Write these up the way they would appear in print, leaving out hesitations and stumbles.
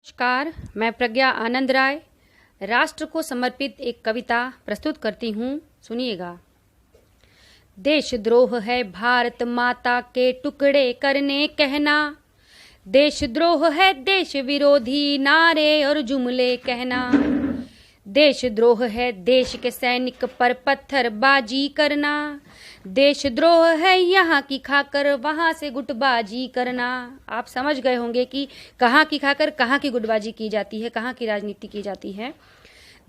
नमस्कार, मैं प्रज्ञा आनंद राय राष्ट्र को समर्पित एक कविता प्रस्तुत करती हूँ। सुनिएगा। देशद्रोह है भारत माता के टुकड़े करने कहना, देशद्रोह है देश विरोधी नारे और जुमले कहना, देशद्रोह है देश के सैनिक पर पत्थरबाजी करना, देशद्रोह है यहाँ की खाकर वहाँ से गुटबाजी करना। आप समझ गए होंगे कि कहाँ की खाकर कहाँ की गुटबाजी की जाती है, कहाँ की राजनीति की जाती है।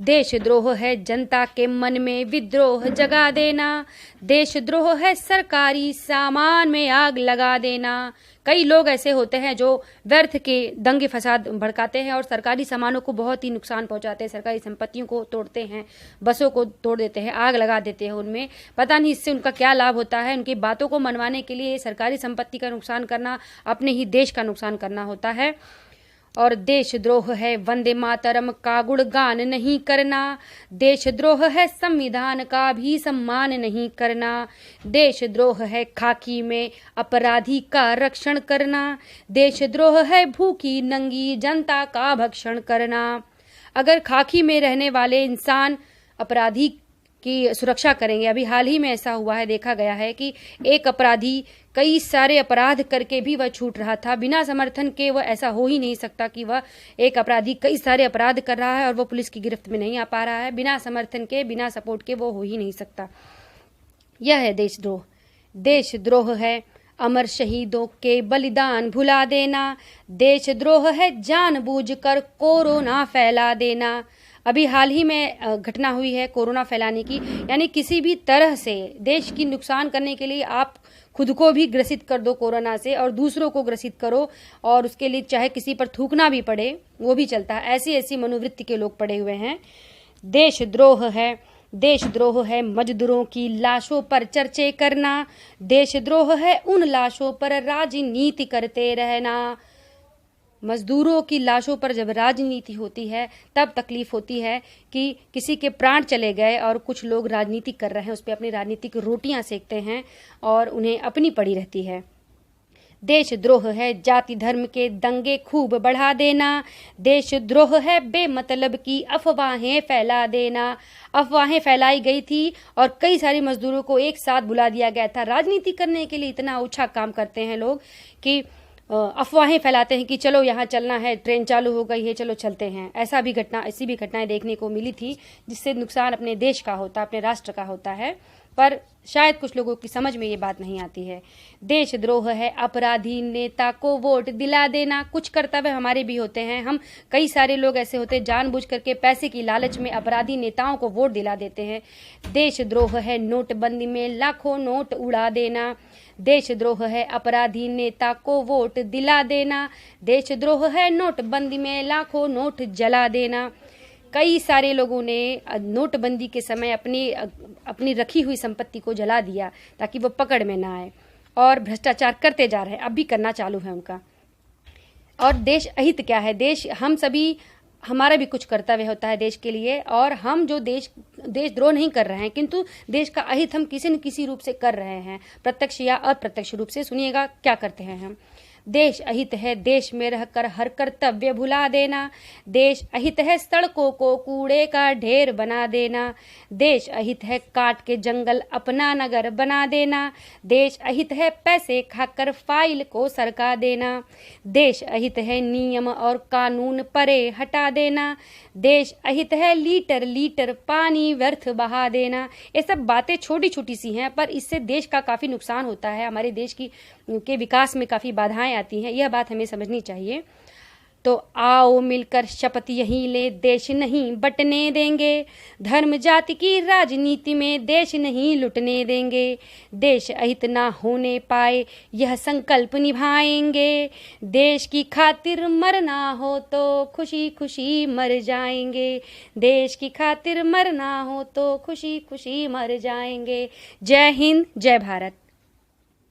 देशद्रोह है जनता के मन में विद्रोह जगा देना, देशद्रोह है सरकारी सामान में आग लगा देना। कई लोग ऐसे होते हैं जो व्यर्थ के दंगे फसाद भड़काते हैं और सरकारी सामानों को बहुत ही नुकसान पहुंचाते हैं, सरकारी संपत्तियों को तोड़ते हैं, बसों को तोड़ देते हैं, आग लगा देते हैं उनमें। पता नहीं इससे उनका क्या लाभ होता है। उनकी बातों को मनवाने के लिए सरकारी संपत्ति का नुकसान करना अपने ही देश का नुकसान करना होता है। और देशद्रोह है वंदे मातरम का गुणगान नहीं करना, देशद्रोह है संविधान का भी सम्मान नहीं करना, देशद्रोह है खाकी में अपराधी का रक्षण करना, देशद्रोह है भूखी नंगी जनता का भक्षण करना। अगर खाकी में रहने वाले इंसान अपराधी की सुरक्षा करेंगे, अभी हाल ही में ऐसा हुआ है, देखा गया है कि एक अपराधी कई सारे अपराध करके भी वह छूट रहा था। बिना समर्थन के वह ऐसा हो ही नहीं सकता कि वह एक अपराधी कई सारे अपराध कर रहा है और वह पुलिस की गिरफ्त में नहीं आ पा रहा है। बिना समर्थन के, बिना सपोर्ट के वो हो ही नहीं सकता। यह है देशद्रोह। देशद्रोह है अमर शहीदों के बलिदान भुला देना, देशद्रोह है जानबूझकर कोरोना फैला देना। अभी हाल ही में घटना हुई है कोरोना फैलाने की, यानी किसी भी तरह से देश की नुकसान करने के लिए आप खुद को भी ग्रसित कर दो कोरोना से और दूसरों को ग्रसित करो, और उसके लिए चाहे किसी पर थूकना भी पड़े वो भी चलता है। ऐसी ऐसी मनोवृत्ति के लोग पड़े हुए हैं। देशद्रोह है मजदूरों की लाशों पर चर्चे करना, देशद्रोह है उन लाशों पर राजनीति करते रहना। मजदूरों की लाशों पर जब राजनीति होती है तब तकलीफ होती है कि किसी के प्राण चले गए और कुछ लोग राजनीति कर रहे हैं, उस पर अपनी राजनीतिक रोटियां सेकते हैं और उन्हें अपनी पड़ी रहती है। देशद्रोह है जाति धर्म के दंगे खूब बढ़ा देना, देशद्रोह है बेमतलब की अफवाहें फैला देना। अफवाहें फैलाई गई थी और कई सारे मजदूरों को एक साथ बुला दिया गया था। राजनीति करने के लिए इतना अच्छा काम करते हैं लोग कि अफवाहें फैलाते हैं कि चलो यहाँ चलना है, ट्रेन चालू हो गई है, चलो चलते हैं। ऐसी भी घटनाएं देखने को मिली थी जिससे नुकसान अपने देश का होता, अपने राष्ट्र का होता है, पर शायद कुछ लोगों की समझ में ये बात नहीं आती है। देशद्रोह है अपराधी नेता को वोट दिला देना। कुछ कर्तव्य हमारे भी होते हैं। हम कई सारे लोग ऐसे होते हैं जानबूझ करके पैसे की लालच में अपराधी नेताओं को वोट दिला देते हैं। देशद्रोह है नोटबंदी में लाखों नोट उड़ा देना, देशद्रोह है अपराधी नेता को वोट दिला देना, देशद्रोह है नोटबंदी में लाखों नोट जला देना। कई सारे लोगों ने नोटबंदी के समय अपनी रखी हुई संपत्ति को जला दिया ताकि वो पकड़ में ना आए, और भ्रष्टाचार करते जा रहे हैं, अब भी करना चालू है उनका। और देश अहित क्या है? हमारा भी कुछ कर्तव्य होता है देश के लिए, और हम जो देशद्रोह नहीं कर रहे हैं किंतु देश का अहित हम किसी न किसी रूप से कर रहे हैं, प्रत्यक्ष या अप्रत्यक्ष रूप से। सुनिएगा क्या करते हैं हम। देश अहित है देश में रहकर हर कर्तव्य भुला देना, देश अहित है सड़कों को कूड़े का ढेर बना देना, देश अहित है काट के जंगल अपना नगर बना देना, देश अहित है पैसे खाकर फाइल को सरका देना, देश अहित है नियम और कानून परे हटा देना, देश अहित है लीटर लीटर पानी व्यर्थ बहा देना। ये सब बातें छोटी छोटी सी हैं, पर इससे देश का काफ़ी नुकसान होता है, हमारे देश के विकास में काफ़ी बाधाएं आती हैं। यह बात हमें समझनी चाहिए। तो आओ मिलकर शपथ यही ले, देश नहीं बंटने देंगे, धर्म जाति की राजनीति में देश नहीं लुटने देंगे, देश अहित ना होने पाए यह संकल्प निभाएंगे, देश की खातिर मरना हो तो खुशी खुशी मर जाएंगे, देश की खातिर मरना हो तो खुशी खुशी मर जाएंगे। जय हिंद, जय भारत।